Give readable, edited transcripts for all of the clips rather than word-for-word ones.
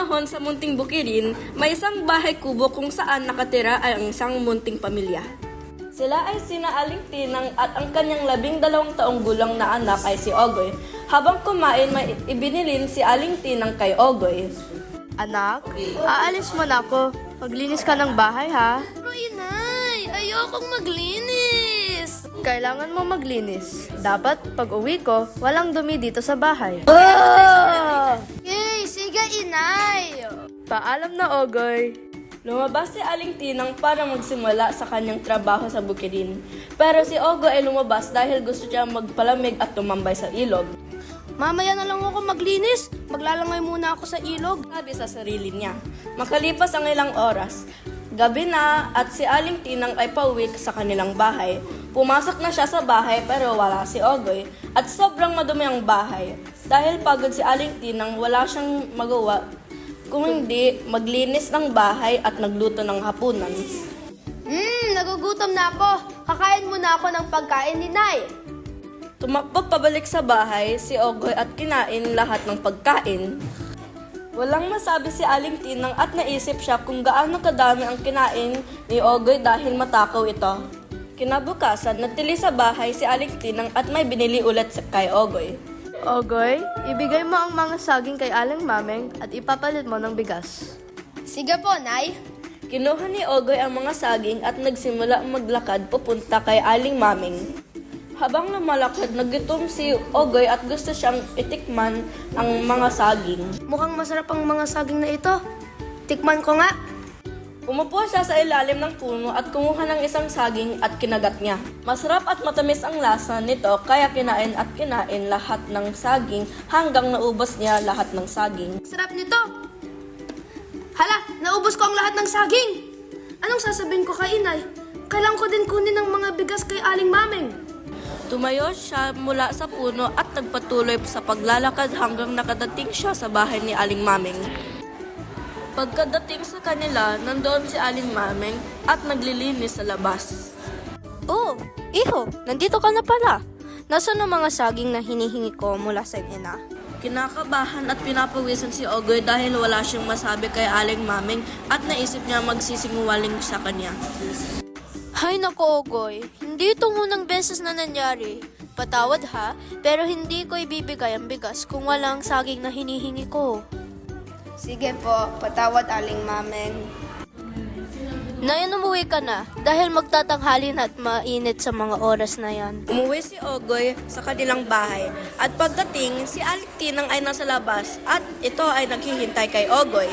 panahon sa munting bukirin, may isang bahay kubo kung saan nakatira ay ang isang munting pamilya. Sila ay sina Aling Tinang at ang kanyang 12 taong gulang na anak ay si Ogoy. Habang kumain, may ibinilin si Aling Tinang kay Ogoy. Anak, aalis mo na ako. Maglinis ka ng bahay, ha? Pero inay, ayokong maglinis. Kailangan mo maglinis. Dapat, pag uwi ko, walang dumi dito sa bahay. Yay, sige inay. Paalam na, Ogoy. Lumabas si Aling Tinang para magsimula sa kanyang trabaho sa bukirin. Pero si Ogoy ay lumabas dahil gusto niya magpalamig at tumambay sa ilog. Mamaya na lang ako maglinis. Maglalangay muna ako sa ilog. Sabi sa sarili niya. Makalipas ang ilang oras, gabi na at si Aling Tinang ay pauwi sa kanilang bahay. Pumasok na siya sa bahay pero wala si Ogoy at sobrang madumi ang bahay. Dahil pagod si Aling Tinang, wala siyang magawa kung hindi maglinis ng bahay at nagluto ng hapunan. Nagugutom na ako. Kakain muna ako ng pagkain ni Nay. Tumakbo pabalik sa bahay si Ogoy at kinain lahat ng pagkain. Walang masabi si Aling Tinang at naisip siya kung gaano kadami ang kinain ni Ogoy dahil matakaw ito. Kinabukasan, nagtili sa bahay si Aling Tinang at may binili ulit kay Ogoy. Ogoy, ibigay mo ang mga saging kay Aling Mameng at ipapalit mo ng bigas. Sige po, Nay. Kinuha ni Ogoy ang mga saging at nagsimula maglakad papunta kay Aling Mameng. Habang lumalakad, nagutom si Ogoy at gusto siyang itikman ang mga saging. Mukhang masarap ang mga saging na ito. Tikman ko nga. Umupo siya sa ilalim ng puno at kumuha ng isang saging at kinagat niya. Masarap at matamis ang lasa nito kaya kinain at kinain lahat ng saging hanggang naubos niya lahat ng saging. Sarap nito. Hala, naubos ko ang lahat ng saging. Anong sasabihin ko kay Inay? Kailangan ko din kunin ang mga bigas kay Aling Mameng. Tumayo siya mula sa puno at nagpatuloy sa paglalakad hanggang nakadating siya sa bahay ni Aling Mameng. Pagkadating sa kanila, nandoon si Aling Mameng at naglilinis sa labas. Oh, iho, nandito ka na pala. Nasaan ang mga saging na hinihingi ko mula sa ina? Kinakabahan at pinapawisan si Ogoy dahil wala siyang masabi kay Aling Mameng at naisip niya magsisinungaling sa kanya. Hay nako, Ogoy. Hindi itong unang beses na nangyari. Patawad ha, pero hindi ko ibibigay ang bigas kung walang saging na hinihingi ko. Sige po, patawad Aling Mameng. Nayan, umuwi ka na dahil magtatanghali na at mainit sa mga oras na yan. Umuwi si Ogoy sa kanilang bahay at pagdating si Aling Tinang ay nasa labas at ito ay naghihintay kay Ogoy.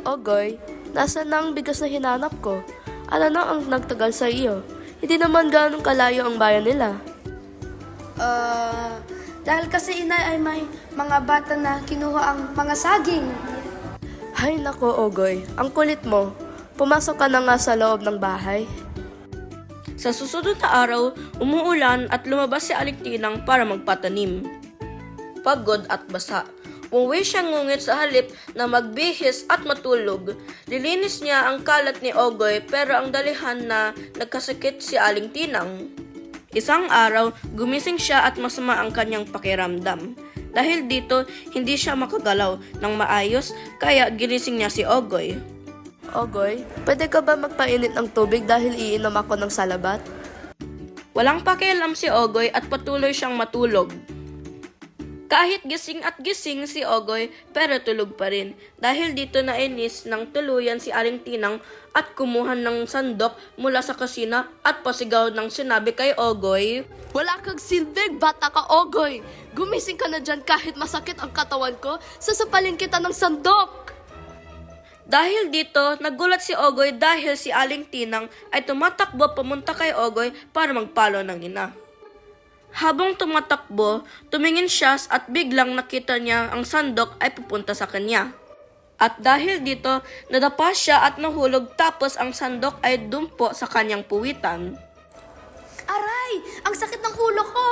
Ogoy, nasaan na ang bigas na hinanap ko? Ano na ang nagtagal sa iyo? Hindi naman ganong kalayo ang bayan nila. Dahil kasi Inay ay may mga bata na kinuha ang mga saging. Hay nako, Ogoy, ang kulit mo. Pumasok ka na nga sa loob ng bahay. Sa susunod na araw, umuulan at lumabas si Aling Tinang para magpatanim. Pagod at basa. Umuwi siya ngungit sa halip na magbihis at matulog. Lilinis niya ang kalat ni Ogoy pero ang dalihan na nagkasakit si Aling Tinang. Isang araw, gumising siya at masama ang kanyang pakiramdam. Dahil dito, hindi siya makagalaw ng maayos kaya ginising niya si Ogoy. Ogoy, pwede ka ba magpainit ng tubig dahil iinom ako ng salabat? Walang pakialam si Ogoy at patuloy siyang matulog. Kahit gising at gising si Ogoy pero tulog pa rin. Dahil dito nainis ng tuluyan si Aling Tinang at kumuha ng sandok mula sa kusina at pasigaw ng sinabi kay Ogoy, Wala kang silbig, bata ka, Ogoy! Gumising ka na dyan kahit masakit ang katawan ko, sasapalin kita ng sandok! Dahil dito, nagulat si Ogoy dahil si Aling Tinang ay tumatakbo pamunta kay Ogoy para magpalo ng ina. Habang tumatakbo, tumingin siya at biglang nakita niya ang sandok ay pupunta sa kanya. At dahil dito, nadapa siya at nahulog tapos ang sandok ay dumpo sa kanyang puwitan. Aray! Ang sakit ng ulo ko!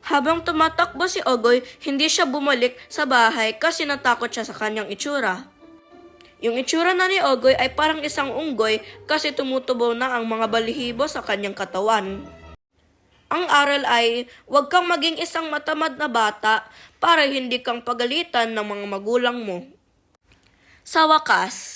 Habang tumatakbo si Ogoy, hindi siya bumalik sa bahay kasi natakot siya sa kanyang itsura. Yung itsura na ni Ogoy ay parang isang unggoy kasi tumutubo na ang mga balihibo sa kanyang katawan. Ang aral ay, huwag kang maging isang matamad na bata para hindi kang pagalitan ng mga magulang mo. Sa wakas,